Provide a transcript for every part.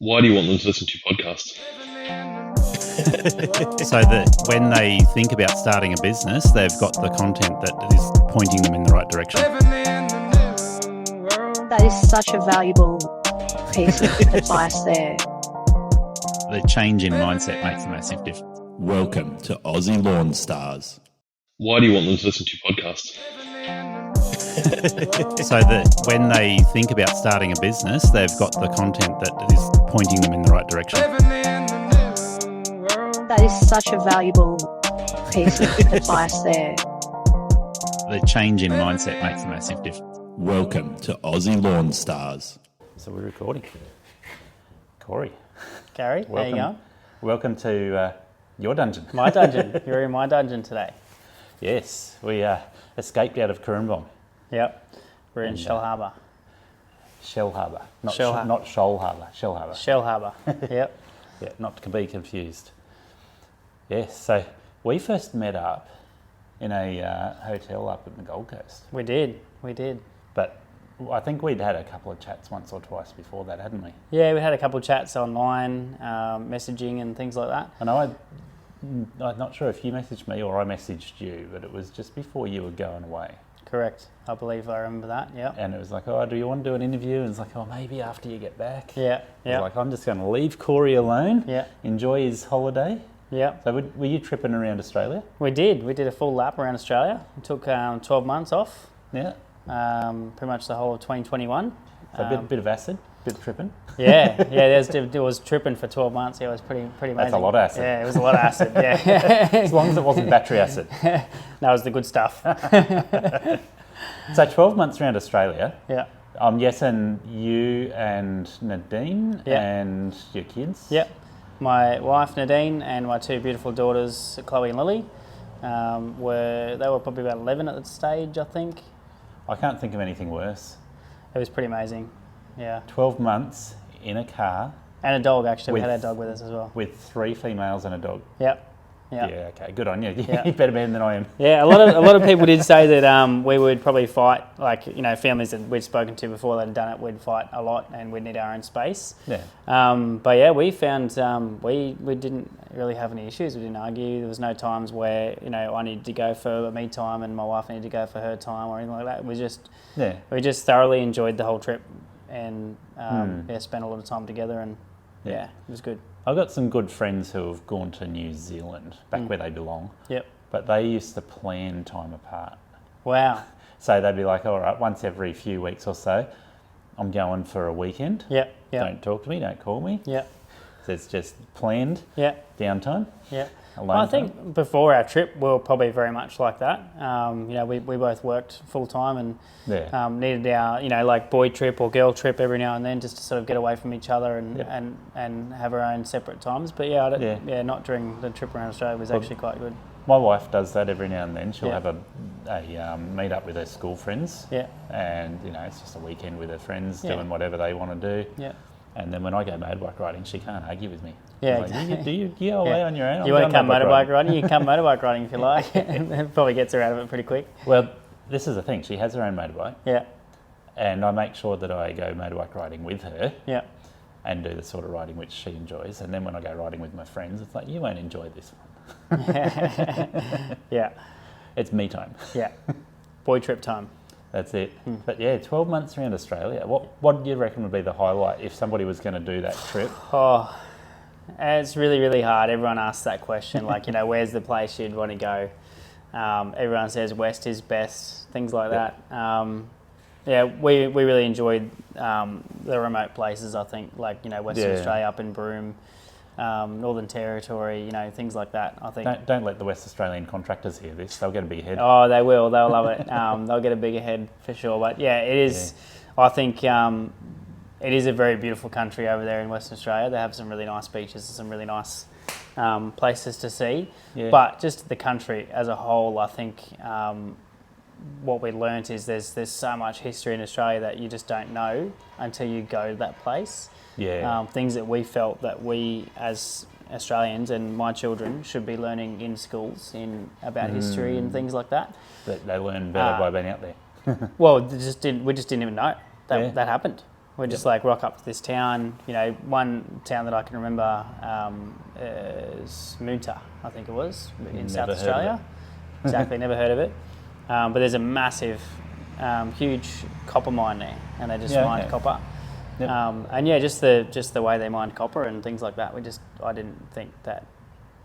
Why do you want them to listen to your podcast? So that when they think about starting a business, they've got the content that is pointing them in the right direction. That is such a valuable piece of advice there. The change in mindset makes a massive difference. Welcome to Aussie Lawn Stars. Why do you want them to listen to your podcast? So that when they think about starting a business, they've got the content that is pointing them in the right direction. That is such a valuable piece of advice there. The change in mindset makes a massive difference. Welcome to Aussie Lawn Stars. So we're recording. Corey, Gary, how you going? welcome to your dungeon. My dungeon. You're in my dungeon today. Yes, we escaped out of Corumbong. Yep. We're in Shell Harbour. Shell Harbour. Not Shell Har- not Shoal Harbour. Shell Harbour. Shell Harbour. Yep. Yeah, not to be confused. Yes, so we first met up in a hotel up in the Gold Coast. We did. But I think we'd had a couple of chats once or twice before that, hadn't we? Yeah, we had a couple of chats online, messaging and things like that. I know I'm not sure if you messaged me or I messaged you, but it was just before you were going away. Correct. I believe I remember that. Yep. And it was like, oh, do you want to do an interview? And it's like, oh, maybe after you get back. Yeah. It's Yeah. like, I'm just going to leave Corey alone, Yeah. enjoy his holiday. Yeah. So were you tripping around Australia? We did. We did a full lap around Australia. We took 12 months off. Yeah. Pretty much the whole of 2021. So a bit of acid, bit of tripping. Yeah. It was tripping for 12 months. Yeah, it was pretty amazing. That's a lot of acid. Yeah, it was a lot of acid. Yeah. As long as it wasn't battery acid. That was the good stuff. So 12 months around Australia. Yeah. I'm guessing you and Nadine Yeah. and your kids. Yep. My wife Nadine and my two beautiful daughters Chloe and Lily were probably about 11 at the stage, I think. I can't think of anything worse. It was pretty amazing. Yeah. 12 months in a car And a dog, actually. We With- had our dog with us as well. with 3 females and a dog. Yep. Yeah. Yeah, okay, good on you. Yeah. You're a better man than I am. Yeah, a lot of people did say that we would probably fight, like, families that we'd spoken to before that had done it, we'd fight a lot and we'd need our own space. Yeah. But yeah, we found we didn't really have any issues. We didn't argue. There was no times where I needed to go for me time and my wife needed to go for her time or anything like that. We just thoroughly enjoyed the whole trip and spent a lot of time together and yeah, it was good. I've got some good friends who have gone to New Zealand, back where they belong. Yep. But they used to plan time apart. Wow. So they'd be like, all right, once every few weeks or so, I'm going for a weekend. Yep. Yep. Don't talk to me, don't call me. Yep. So it's just planned Yep. downtime. Yeah. Alone Well, I time. think before our trip, we were probably very much like that. We both worked full time and Yeah. needed our, like boy trip or girl trip every now and then just to sort of get away from each other and Yep. and have our own separate times. But not during the trip around Australia was actually quite good. My wife does that every now and then. She'll Yeah. have a meet up with her school friends. Yeah. And, it's just a weekend with her friends Yeah. doing whatever they want to do. Yeah. And then when I go motorbike riding, she can't argue with me. Yeah, Like, exactly. you go away Yeah. on your own. You I'm want to come going motorbike riding? You can come motorbike riding if you like. It probably gets her out of it pretty quick. Well, this is the thing. She has her own motorbike. Yeah. And I make sure that I go motorbike riding with her Yeah. and do the sort of riding which she enjoys. And then when I go riding with my friends, it's like, you won't enjoy this one. Yeah. It's me time. Yeah. Boy trip time. That's it. But yeah, 12 months around Australia. What do you reckon would be the highlight if somebody was going to do that trip? Oh, it's really, really hard. Everyone asks that question, like, where's the place you'd want to go? Everyone says West is best, things like that. We really enjoyed the remote places, I think, like, Western Yeah. Australia up in Broome, Northern Territory, things like that, I think. Don't let the West Australian contractors hear this. They'll get a big head. Oh, they will. They'll love it. They'll get a bigger head for sure. But yeah, it is. Yeah. I think it is a very beautiful country over there in Western Australia. They have some really nice beaches and some really nice places to see. Yeah. But just the country as a whole, I think what we learnt is there's so much history in Australia that you just don't know until you go to that place. Yeah. Things that we felt that we as Australians and my children should be learning in schools about history and things like that. They learn better by being out there. Well, we just didn't even know that happened. We just like rock up to this town. You know, one town that I can remember is Moonta, I think it was, in South Australia. Exactly, never heard of it. But there's a massive, huge copper mine there, and they just mined copper. Yep. And yeah, just the way they mined copper and things like that. I didn't think that.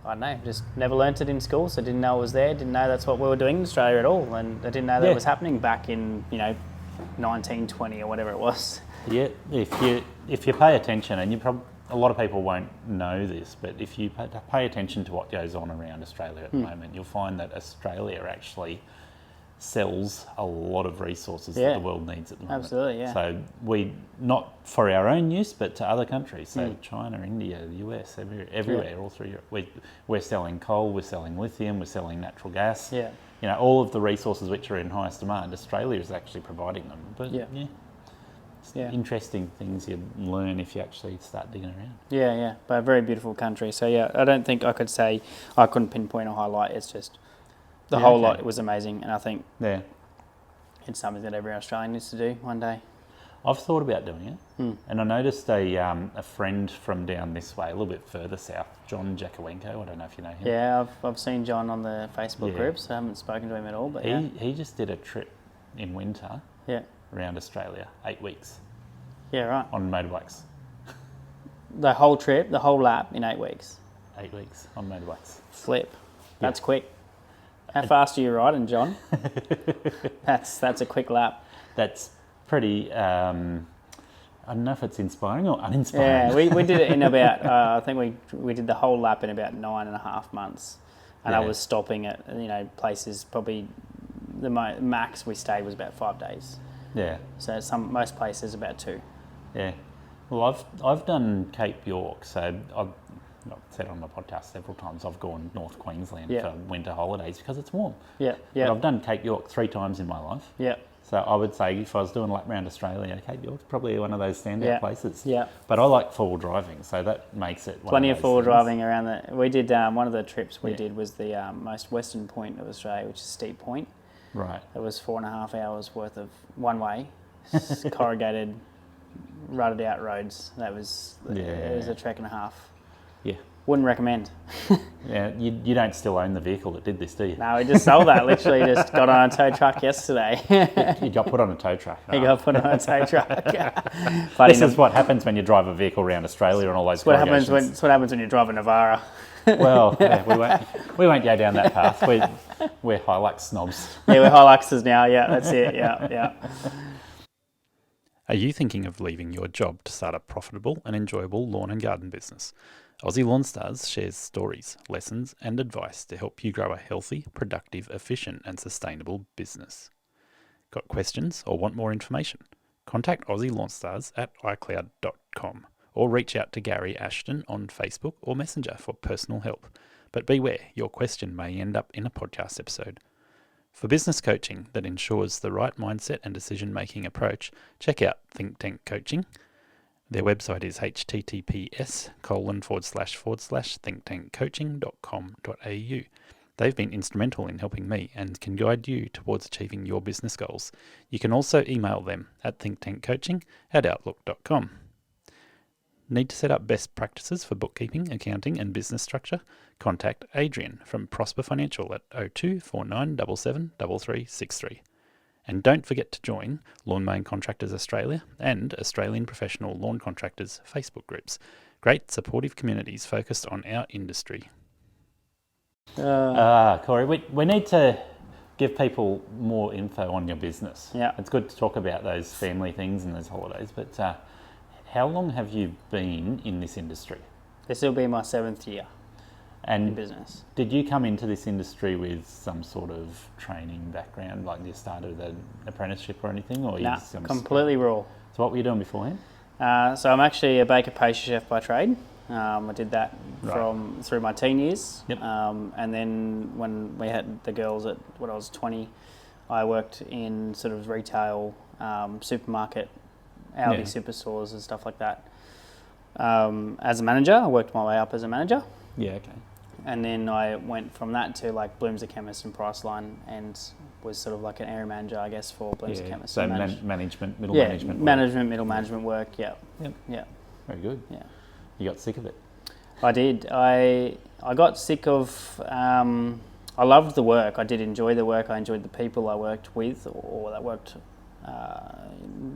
I don't know, just never learnt it in school, so didn't know it was there, didn't know that's what we were doing in Australia at all, and I didn't know that it was happening back in 1920 or whatever it was. Yeah, if you pay attention, and a lot of people won't know this, but if you pay attention to what goes on around Australia at the moment, you'll find that Australia actually sells a lot of resources that the world needs at the moment. Absolutely, yeah. So we, not for our own use, but to other countries. So China, India, the US, everywhere, all through Europe. We're selling coal, we're selling lithium, we're selling natural gas. Yeah. You know, all of the resources which are in highest demand, Australia is actually providing them. But it's interesting things you learn if you actually start digging around. Yeah, but a very beautiful country. So yeah, I don't think I could say I couldn't pinpoint a highlight. It's just the whole lot was amazing, and I think it's something that every Australian needs to do one day. I've thought about doing it, and I noticed a friend from down this way, a little bit further south, John Jakowenko. I don't know if you know him. Yeah, I've seen John on the Facebook groups. I haven't spoken to him at all, but he just did a trip in winter around Australia, 8 weeks. Yeah, right. On motorbikes. The whole trip, the whole lap in 8 weeks. 8 weeks on motorbikes. Flip. That's quick. How fast are you riding, John? That's a quick lap. That's pretty. I don't know if it's inspiring or uninspiring. Yeah, we did it in about. I think we did the whole lap in about 9.5 months, and I was stopping at places. Probably the max we stayed was about 5 days. Yeah. So most places about 2. Yeah. Well, I've done Cape York, so I've said on the podcast several times I've gone North Queensland for winter holidays because it's warm. Yeah. But I've done Cape York 3 times in my life. Yeah. So I would say if I was doing a lap around Australia, Cape York's probably one of those standout places. Yeah. But I like four-wheel driving, so that makes it plenty of four-wheel driving around there. We did one of the trips we did was the most western point of Australia, which is Steep Point. Right. It was 4.5 hours worth of one way, corrugated, rutted out roads. It was a trek and a half. Yeah. Wouldn't recommend. Yeah, you don't still own the vehicle that did this, do you? No, we just sold that. Literally just got on a tow truck yesterday. You got put on a tow truck. He got put on a tow truck. This is what happens when you drive a vehicle around Australia and all those corrugations. It's what happens when you drive a Navara. Well, we won't go down that path. We're Hilux snobs. Yeah, we're Hiluxes now. Yeah, that's it. Yeah. Are you thinking of leaving your job to start a profitable and enjoyable lawn and garden business? Aussie Lawn Stars shares stories, lessons and advice to help you grow a healthy, productive, efficient and sustainable business. Got questions or want more information? Contact Aussie Lawn Stars at iCloud.com or reach out to Gary Ashton on Facebook or Messenger for personal help. But beware, your question may end up in a podcast episode. For business coaching that ensures the right mindset and decision-making approach, check out Think Tank Coaching. Their website is https://thinktankcoaching.com.au. They've been instrumental in helping me and can guide you towards achieving your business goals. You can also email them at thinktankcoaching@outlook.com. Need to set up best practices for bookkeeping, accounting and business structure? Contact Adrian from Prosper Financial at 02 4977 3363. And don't forget to join Lawn Mowing Contractors Australia and Australian Professional Lawn Contractors Facebook groups. Great supportive communities focused on our industry. Corey, we need to give people more info on your business. Yeah. It's good to talk about those family things and those holidays, but how long have you been in this industry? This will be my 7th year in business. Did you come into this industry with some sort of training background, like you started an apprenticeship or anything? Or No, completely raw. So what were you doing beforehand? So I'm actually a baker pastry chef by trade. I did that through my teen years. Yep. And then when we had the girls when I was 20, I worked in sort of retail, supermarket, Aldi superstores and stuff like that. As a manager, I worked my way up as a manager. Yeah, okay. and then I went from that to like Bloom's the Chemist and Priceline, and was sort of like an area manager, I guess, for Bloom's the Chemist. So management, middle management. Middle management work. Yeah. Yep. Yeah. Very good. Yeah. You got sick of it? I did. I got sick of. I loved the work. I did enjoy the work. I enjoyed the people I worked with, or that worked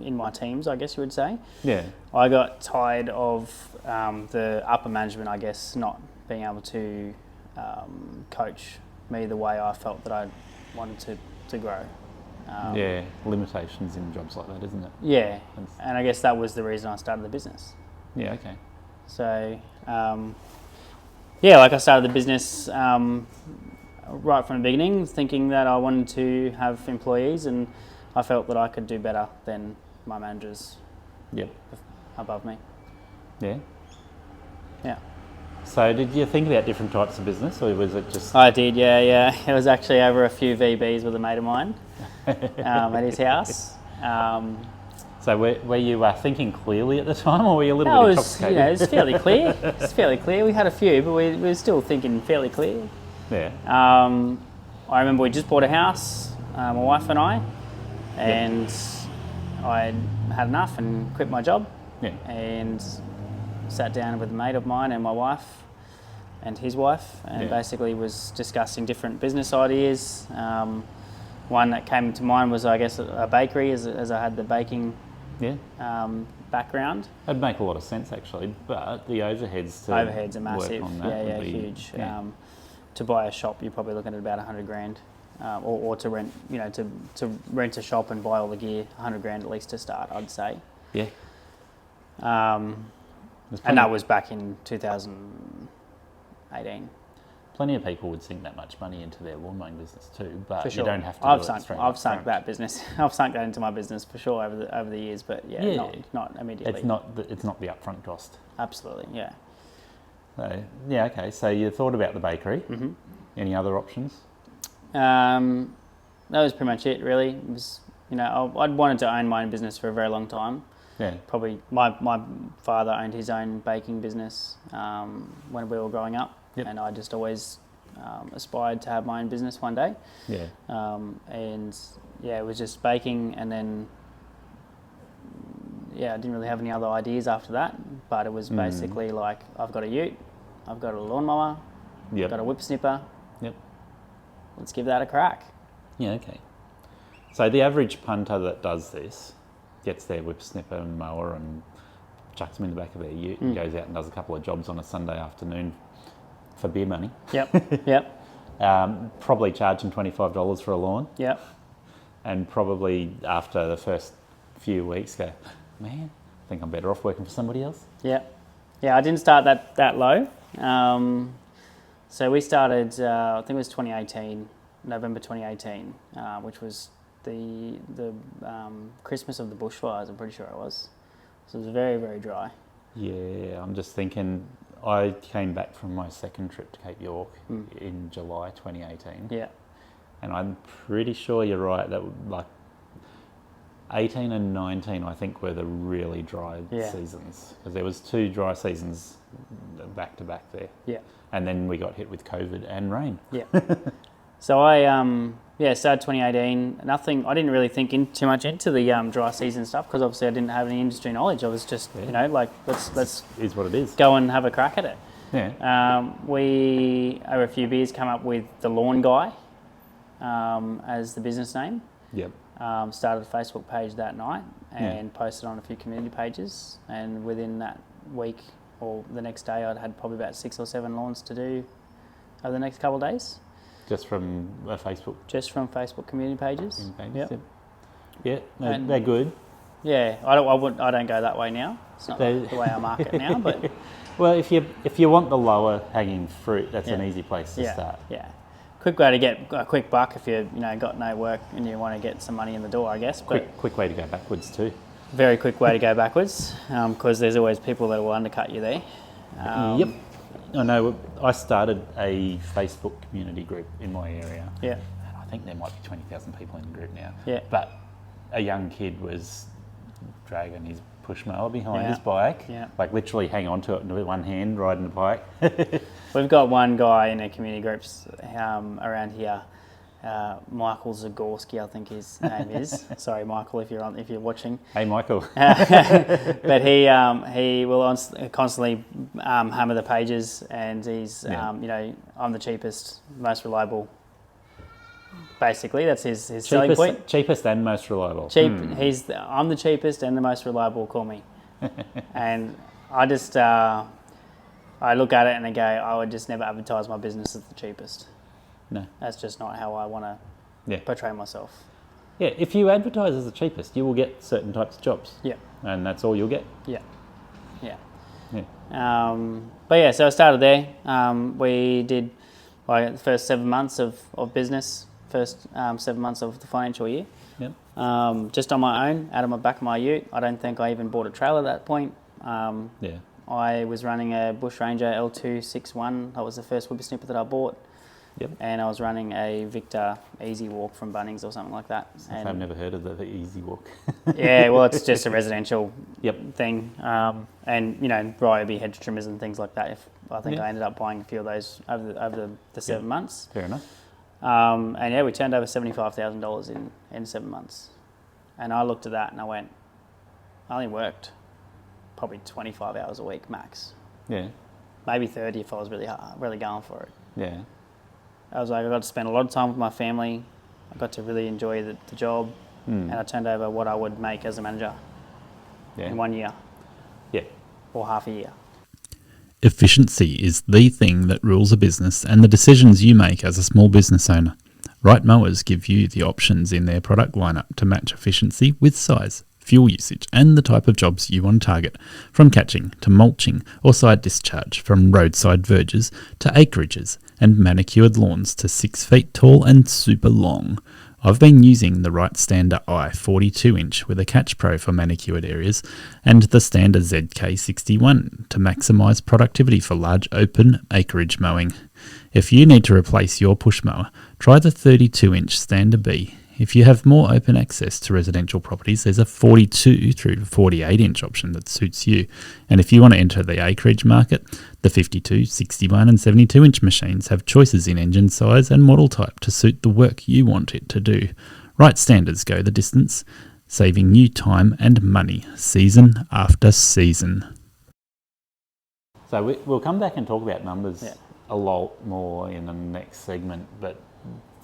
in my teams, I guess you would say. Yeah. I got tired of the upper management, I guess, not being able to coach me the way I felt that I wanted to grow. Limitations in jobs like that, isn't it? Yeah, and I guess that was the reason I started the business. Yeah, okay. So, like I started the business right from the beginning, thinking that I wanted to have employees, and I felt that I could do better than my managers above me. Yeah. Yeah. So did you think about different types of business, or was it just... I did, yeah. It was actually over a few VBs with a mate of mine at his house. So were you thinking clearly at the time, or were you a little bit intoxicated? It was fairly clear. It's fairly clear. We had a few, but we were still thinking fairly clear. Yeah. I remember we just bought a house, my wife and I, and I had enough and quit my job. Yeah. And sat down with a mate of mine and my wife and his wife, and basically was discussing different business ideas. One that came to mind was, I guess, a bakery, as I had the baking background. It'd make a lot of sense, actually, but the overheads are massive. Work on that would be Huge. To buy a shop, you're probably looking at about $100,000, or to rent, to rent a shop and buy all the gear, $100,000 at least to start, I'd say. Yeah. And that was back in 2018. Plenty of people would sink that much money into their lawn mowing business too, but For sure. you don't have to. I've sunk that business. I've sunk that into my business for sure over the years, but not immediately. It's not the upfront cost. Absolutely, yeah. So okay. So you thought about the bakery. Mm-hmm. Any other options? That was pretty much it, really. It was, I'd wanted to own my own business for a very long time. Yeah. Probably my father owned his own baking business when we were growing up. Yep. And I just always aspired to have my own business one day. Yeah. It was just baking, and then I didn't really have any other ideas after that. But it was basically like, I've got a ute, I've got a lawnmower, I've got a whip snipper. Yep. Let's give that a crack. Yeah. Okay. So the average punter that does this gets their whip snipper and mower and chucks them in the back of their ute and goes out and does a couple of jobs on a Sunday afternoon for beer money. Yep. Probably charging $25 for a lawn. Yep. And probably after the first few weeks go, man, I think I'm better off working for somebody else. Yeah. I didn't start that low. So we started, I think it was 2018, November 2018, which was the Christmas of the bushfires, I'm pretty sure it was. So it was very, very dry. Yeah, I'm just thinking, I came back from my second trip to Cape York in July 2018. Yeah. And I'm pretty sure you're right, that like 18 and 19, I think, were the really dry seasons. Because there was 2 dry seasons back to back there. Yeah. And then we got hit with COVID and rain. Yeah. So I started 2018. I didn't really think too much into the dry season stuff, because obviously I didn't have any industry knowledge. I was just let's is what it is. Go and have a crack at it. Yeah. We over a few beers come up with the Lawn Guy as the business name. Yep. Started a Facebook page that night and posted on a few community pages, and within that week or the next day, I'd had probably about 6 or 7 lawns to do over the next couple of days. Just from Facebook? Just from Facebook community pages. Yep. Yeah, they're good. Yeah, I don't go that way now. It's not the way I market now, but well, if you want the lower hanging fruit, that's an easy place to start. Yeah, quick way to get a quick buck if you got no work and you want to get some money in the door, I guess. But quick way to go backwards too. Very quick way to go backwards, because there's always people that will undercut you there. Yep. I know. I started a Facebook community group in my area. Yeah. And I think there might be 20,000 people in the group now. Yeah. But a young kid was dragging his push mower behind Yeah. his bike, Yeah. like literally hang on to it with one hand riding the bike. We've got one guy in our community groups around here. Michael Zagorski, I think his name is. Sorry, Michael, if you're watching. Hey, Michael. But he will constantly hammer the pages, and he's I'm the cheapest, most reliable. Basically, that's his selling point. Cheapest and most reliable. I'm the cheapest and the most reliable. Call me. And I just I look at it and I go, I would just never advertise my business as the cheapest. No. That's just not how I want to portray myself. Yeah, if you advertise as the cheapest, you will get certain types of jobs. Yeah. And that's all you'll get. Yeah. Yeah. Yeah. But yeah, so I started there. We did the first 7 months of business, first 7 months of the financial year. Yep. Just on my own, out of my back of my ute. I don't think I even bought a trailer at that point. Yeah. I was running a Bush Ranger L261. That was the first whippersnipper that I bought. Yep. And I was running a Victor Easy Walk from Bunnings or something like that. And I've never heard of the Easy Walk. yeah, well, it's just a residential Yep. thing. And, Ryobi hedge trimmers and things like that. I think Yeah. I ended up buying a few of those over the 7 months. Fair enough. And yeah, we turned over $75,000 in 7 months. And I looked at that and I went, I only worked probably 25 hours a week max. Yeah. Maybe 30 if I was really going for it. Yeah. I was like, I got to spend a lot of time with my family. I got to really enjoy the job. And I turned over what I would make as a manager in 1 year. Yeah. Or half a year. Efficiency is the thing that rules a business and the decisions you make as a small business owner. Right Mowers give you the options in their product lineup to match efficiency with size, fuel usage and the type of jobs you want to target, from catching to mulching or side discharge, from roadside verges to acreages and manicured lawns to 6 feet tall and super long. I've been using the Right Stander I 42-inch with a Catch Pro for manicured areas and the Stander ZK61 to maximise productivity for large open acreage mowing. If you need to replace your push mower, try the 32-inch Stander B. If you have more open access to residential properties, there's a 42 through to 48-inch option that suits you. And if you want to enter the acreage market, the 52, 61 and 72-inch machines have choices in engine size and model type to suit the work you want it to do. Right Standards go the distance, saving you time and money, season after season. So we'll come back and talk about numbers a lot more in the next segment, but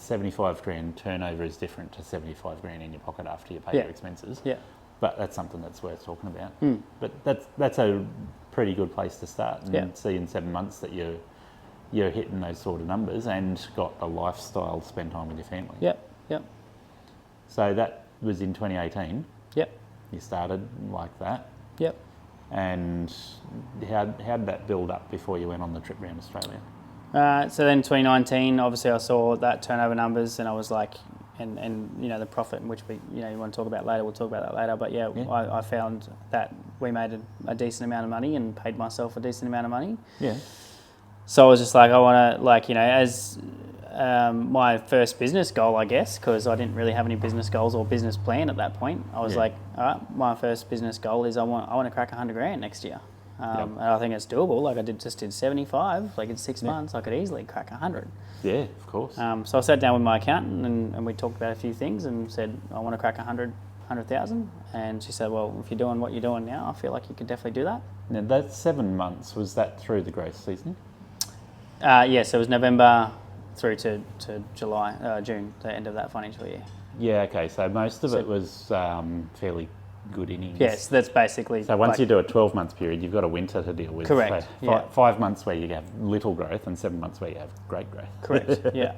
75 grand turnover is different to 75 grand in your pocket after you pay your expenses. Yeah. But that's something that's worth talking about. But that's a pretty good place to start, and see in 7 months that you're hitting those sort of numbers and got a lifestyle to spend time with your family. Yep. So that was in 2018. Yep. You started like that. Yep. And how did that build up before you went on the trip around Australia? So then 2019, obviously I saw that turnover numbers and I was like, and the profit, which we, you want to talk about later, we'll talk about that later. But I found that we made a decent amount of money and paid myself a decent amount of money. Yeah. So I was just like, I want to, as my first business goal, I guess, because I didn't really have any business goals or business plan at that point. I was like, all right, my first business goal is I want to crack 100 grand next year. And I think it's doable. Like I did 75. Like in 6 months, I could easily crack 100. Yeah, of course. So I sat down with my accountant and we talked about a few things and said, I want to crack 100,000. And she said, well, if you're doing what you're doing now, I feel like you could definitely do that. Now that 7 months, was that through the growth season? Yes, it was November through to June, the end of that financial year. Yeah, okay. So most of it was fairly good innings. Yes, that's basically... So once you do a 12-month period, you've got a winter to deal with. Correct, So 5 months where you have little growth and 7 months where you have great growth. Correct, yeah.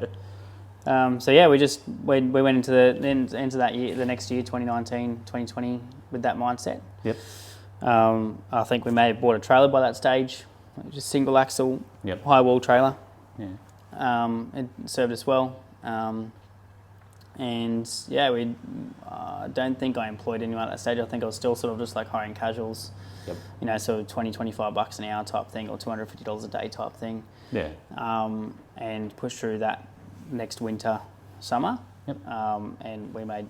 We went into that year, the next year, 2019, 2020, with that mindset. Yep. I think we may have bought a trailer by that stage, just single axle, high wall trailer. Yeah. It served us well. I don't think I employed anyone at that stage. I think I was still sort of just like hiring casuals, so $20-25 an hour type thing or $250 a day type thing. Yeah. And pushed through that next winter, summer. Yep. And we made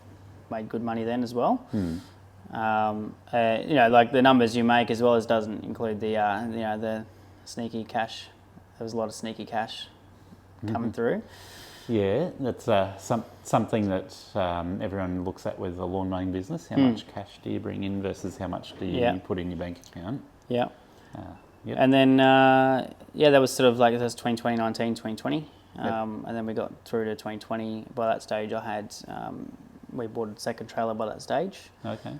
good money then as well. Like the numbers you make as well as doesn't include the the sneaky cash. There was a lot of sneaky cash coming through. Yeah, that's something that everyone looks at with a lawn mowing business. How much cash do you bring in versus how much do you put in your bank account? Yeah. Yep. And then, that was sort of like, that was 2019, 2020. And then we got through to 2020. By that stage, I had, we bought a second trailer by that stage. Okay.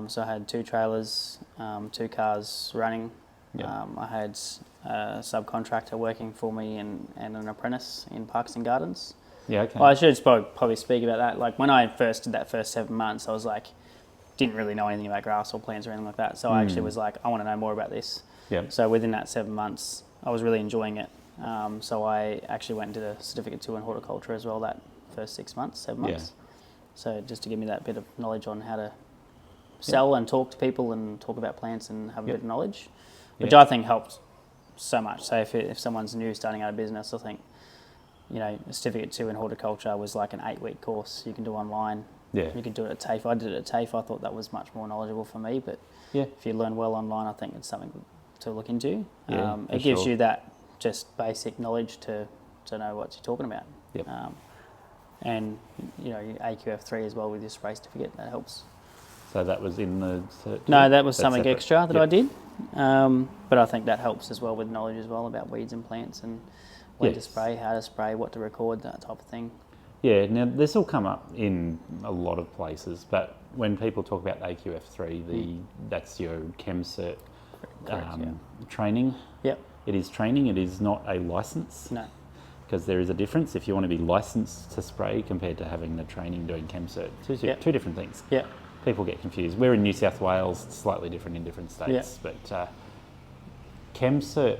So I had 2 trailers, 2 cars running. Yep. I had a subcontractor working for me and an apprentice in Parks and Gardens. Yeah, okay. Well, I should probably speak about that. Like when I first did that first 7 months, I was like, didn't really know anything about grass or plants or anything like that. So I actually was like, I want to know more about this. Yep. So within that 7 months, I was really enjoying it. So I actually went and did a Certificate 2 in horticulture as well that first 7 months. Yeah. So just to give me that bit of knowledge on how to sell and talk to people and talk about plants and have a bit of knowledge, which I think helped so much. So if someone's new starting out a business, I think, a Certificate 2 in horticulture was like an 8-week course you can do online. Yeah. You could do it at TAFE. I did it at TAFE. I thought that was much more knowledgeable for me, but if you learn well online, I think it's something to look into. Yeah, it gives you that just basic knowledge to know what you're talking about. Yep. And your AQF3 as well with your spray certificate, that helps. So that was in the cert? No, that was That's something separate. extra that I did. But I think that helps as well with knowledge as well about weeds and plants and when to spray, how to spray, what to record, that type of thing. Yeah, now this will come up in a lot of places, but when people talk about AQF3, that's your Chem Cert training. Yep. It is training, it is not a license. No. Because there is a difference if you want to be licensed to spray compared to having the training doing Chem Cert. Two different things. Yeah. People get confused. We're in New South Wales, it's slightly different in different states, but Chem Cert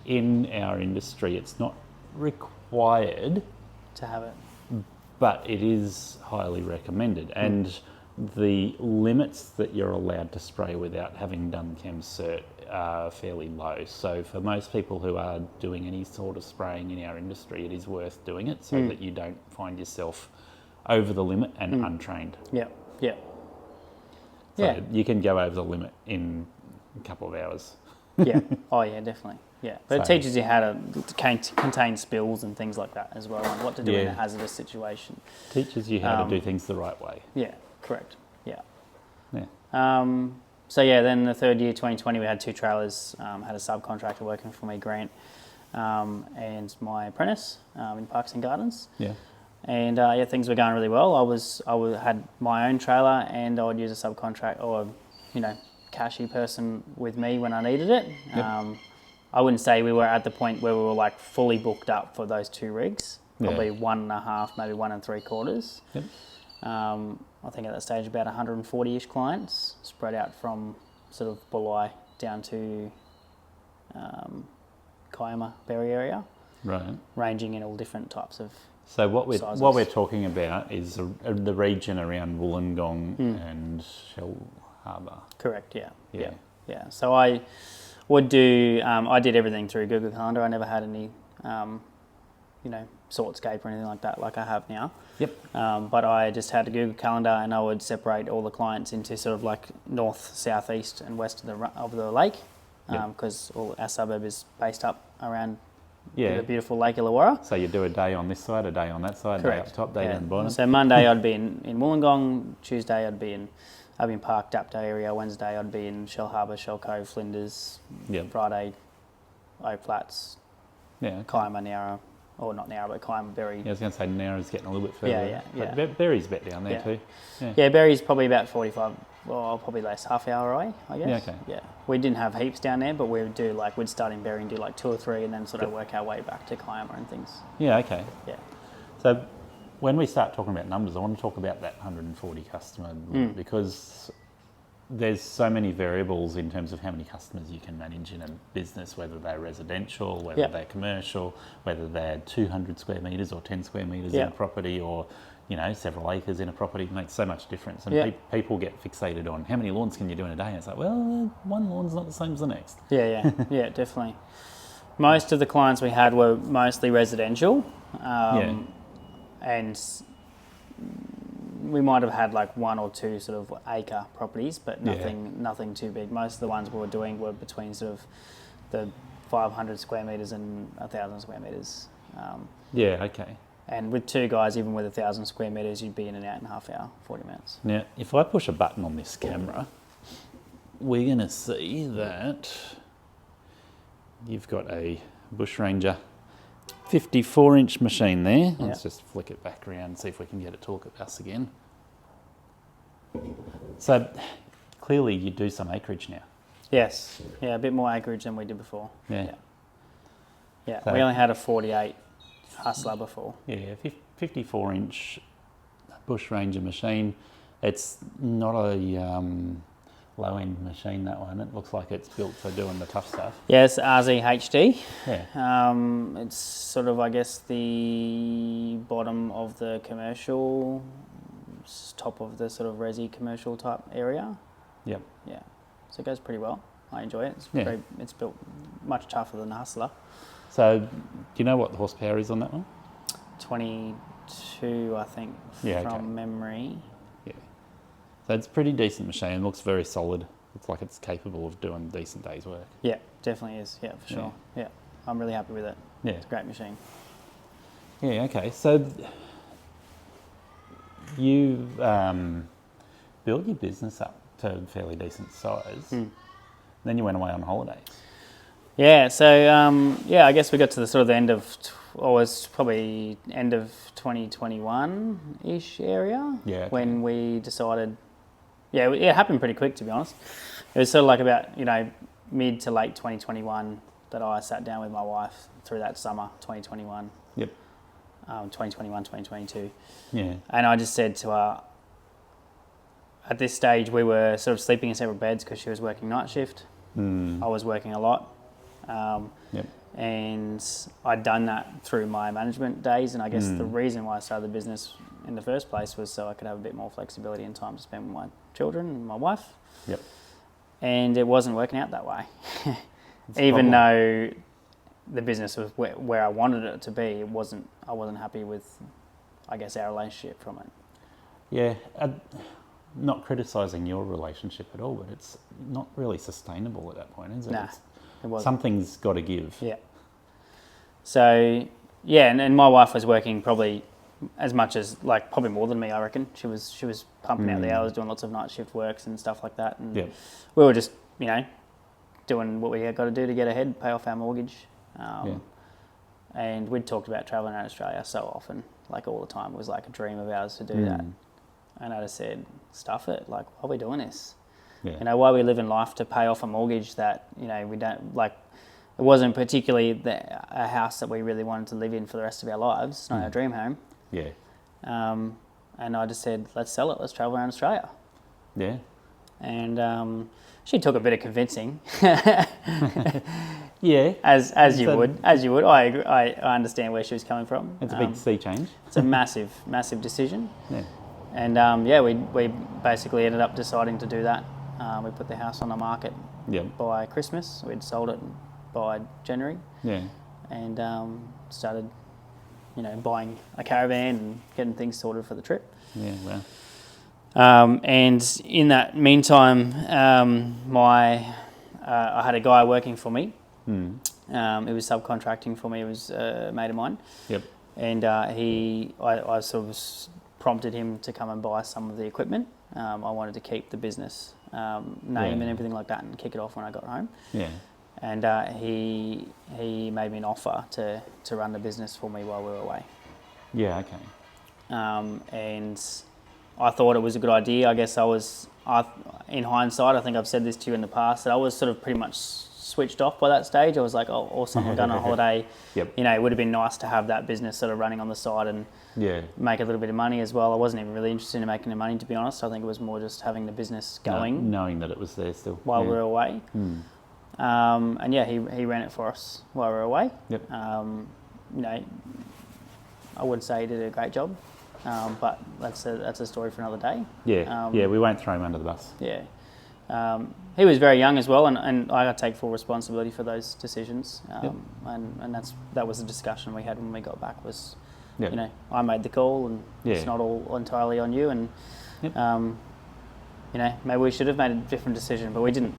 in our industry, it's not required To have it. but it is highly recommended. And the limits that you're allowed to spray without having done Chem Cert are fairly low. So for most people who are doing any sort of spraying in our industry, it is worth doing it so that you don't find yourself over the limit and untrained. Yeah. Yeah. So you can go over the limit in a couple of hours. Yeah. Oh, yeah, definitely. Yeah. But it So- teaches you how to contain spills and things like that as well, and what to do in a Yeah. hazardous situation. Teaches you how to do things the right way. Yeah, correct. Yeah. Yeah. Then the third year, 2020, we had 2 trailers, had a subcontractor working for me, Grant, and my apprentice in Parks and Gardens. Yeah. And things were going really well. I had my own trailer, and I would use a subcontract or cashy person with me when I needed it. Yep. I wouldn't say we were at the point where we were like fully booked up for those 2 rigs. Probably Yeah. 1.5, maybe 1 3/4. Yep. I think at that stage about 140-ish clients spread out from sort of Bulli down to Kiama, Berry area, Right. ranging in all different types of So what sizes. we're talking about is the region around Wollongong and Shell Harbour. Correct, yeah. Yeah. Yeah. So I would do, I did everything through Google Calendar. I never had any, Sortscape or anything like that like I have now. Yep. But I just had a Google Calendar, and I would separate all the clients into sort of like north, south, east and west of the lake, because our suburb is based up around the beautiful Lake Illawarra. So you do a day on this side, a day on that side, Correct. day up top, day down the bottom. So Monday I'd be in Wollongong, Tuesday I'd be in Park, Dapto area, Wednesday I'd be in Shell Harbour, Shell Cove, Flinders, Yep. Friday, Oak Flats, Yeah. Kiama, Nowra, or not Nowra, but Kiama, Berry. Yeah, I was going to say Nowra's getting a little bit further. Yeah. But Berry's a bit down there Yeah. too. Yeah, Berry's probably about 45, well, probably less, half hour away, I guess. Yeah, okay. Yeah. We didn't have heaps down there, but we would do we'd start in Berry and do 2 or 3 and then sort of work our way back to Kiama and things. Yeah, okay. Yeah. So when we start talking about numbers, I want to talk about that 140 customer because there's so many variables in terms of how many customers you can manage in a business, whether they're residential, whether they're commercial, whether they're 200 square metres or 10 square metres in a property, or several acres in a property. It makes so much difference. And people get fixated on how many lawns can you do in a day. And it's like, well, one lawn's not the same as the next. Yeah, definitely. Most of the clients we had were mostly residential, and we might have had like 1 or 2 sort of acre properties, but nothing too big. Most of the ones we were doing were between sort of the 500 square metres and 1,000 square metres. Okay. And with 2 guys, even with 1,000 square metres, you'd be in an 8.5 hour, 40 minutes. Now, if I push a button on this camera, we're going to see that you've got a Bushranger 54-inch machine there. Let's just flick it back around and see if we can get it to look at us again. So clearly you do some acreage now. Yes, a bit more acreage than we did before. Yeah. So we only had a 48 Hustler before. 54-inch Bushranger machine. It's not a low-end machine, that one. It looks like it's built for doing the tough stuff. Yes, RZHD. Yeah. It's sort of, I guess, the bottom of the commercial, top of the sort of resi commercial type area. Yep. Yeah. So it goes pretty well. I enjoy it. It's built much tougher than the Hustler. So, do you know what the horsepower is on that one? 22, I think, from memory. Yeah. So it's a pretty decent machine. It looks very solid. Looks like it's capable of doing a decent day's work. Yeah, definitely is. Yeah, for sure. Yeah. I'm really happy with it. Yeah. It's a great machine. Yeah, okay. So you built your business up to a fairly decent size. Then you went away on holidays. Yeah, so I guess we got to the sort of the end of, was probably end of 2021-ish area. Yeah. Okay. When we decided, it happened pretty quick, to be honest. It was sort of like about, mid to late 2021 that I sat down with my wife through that summer, 2021. Yep. 2021, 2022. Yeah. And I just said to her, at this stage we were sort of sleeping in separate beds because she was working night shift. I was working a lot. And I'd done that through my management days, and I guess the reason why I started the business in the first place was so I could have a bit more flexibility and time to spend with my children and my wife. Yep. And it wasn't working out that way. Even though the business was where I wanted it to be, I wasn't happy with, I guess, our relationship from it. Yeah. Not criticising your relationship at all, but it's not really sustainable at that point, is it? Nah, it wasn't. Something's got to give. Yeah. So, and my wife was working probably as much as, probably more than me, I reckon. She was pumping out the hours, doing lots of night shift works and stuff like that. And we were just, doing what we had got to do to get ahead, pay off our mortgage. And we'd talked about travelling around Australia so often, all the time. It was like a dream of ours to do that. And I just said, stuff it. Why are we doing this? Yeah. Why are we living life to pay off a mortgage that, we don't, it wasn't particularly a house that we really wanted to live in for the rest of our lives. It's not our dream home. Yeah. And I just said, let's sell it. Let's travel around Australia. Yeah. And she took a bit of convincing. Yeah. As you would. I agree. I understand where she was coming from. It's a big sea change. It's a massive decision. Yeah. And we basically ended up deciding to do that. We put the house on the market by Christmas. We'd sold it by January. Yeah. And started, buying a caravan and getting things sorted for the trip. Yeah, wow. And in that meantime, I had a guy working for me. He was subcontracting for me. He was a mate of mine. Yep. And I sort of prompted him to come and buy some of the equipment. I wanted to keep the business name and everything like that and kick it off when I got home. Yeah. And he made me an offer to run the business for me while we were away. Yeah, okay. And I thought it was a good idea. I guess in hindsight, I think I've said this to you in the past, that I was sort of pretty much switched off by that stage. I was like, oh, awesome, I'm going on holiday. Yep. It would have been nice to have that business sort of running on the side and make a little bit of money as well. I wasn't even really interested in making the money, to be honest. I think it was more just having the business going. Knowing that it was there still. While we were away. And he ran it for us while we were away. Yep. I would say he did a great job, but that's a story for another day. Yeah, we won't throw him under the bus. Yeah. He was very young as well, and I got to take full responsibility for those decisions. And that was the discussion we had when we got back, was Yep. You know, I made the call, and it's not all entirely on you. And you know, maybe we should have made a different decision, but we didn't.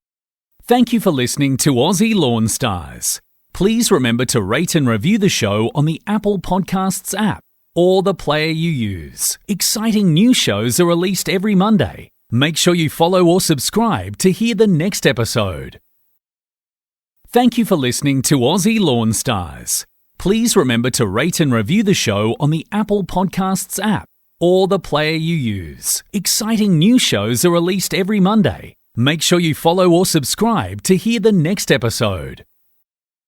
Thank you for listening to Aussie Lawn Stars. Please remember to rate and review the show on the Apple Podcasts app or the player you use. Exciting new shows are released every Monday. Make sure you follow or subscribe to hear the next episode. Thank you for listening to Aussie Lawn Stars. Please remember to rate and review the show on the Apple Podcasts app or the player you use. Exciting new shows are released every Monday. Make sure you follow or subscribe to hear the next episode.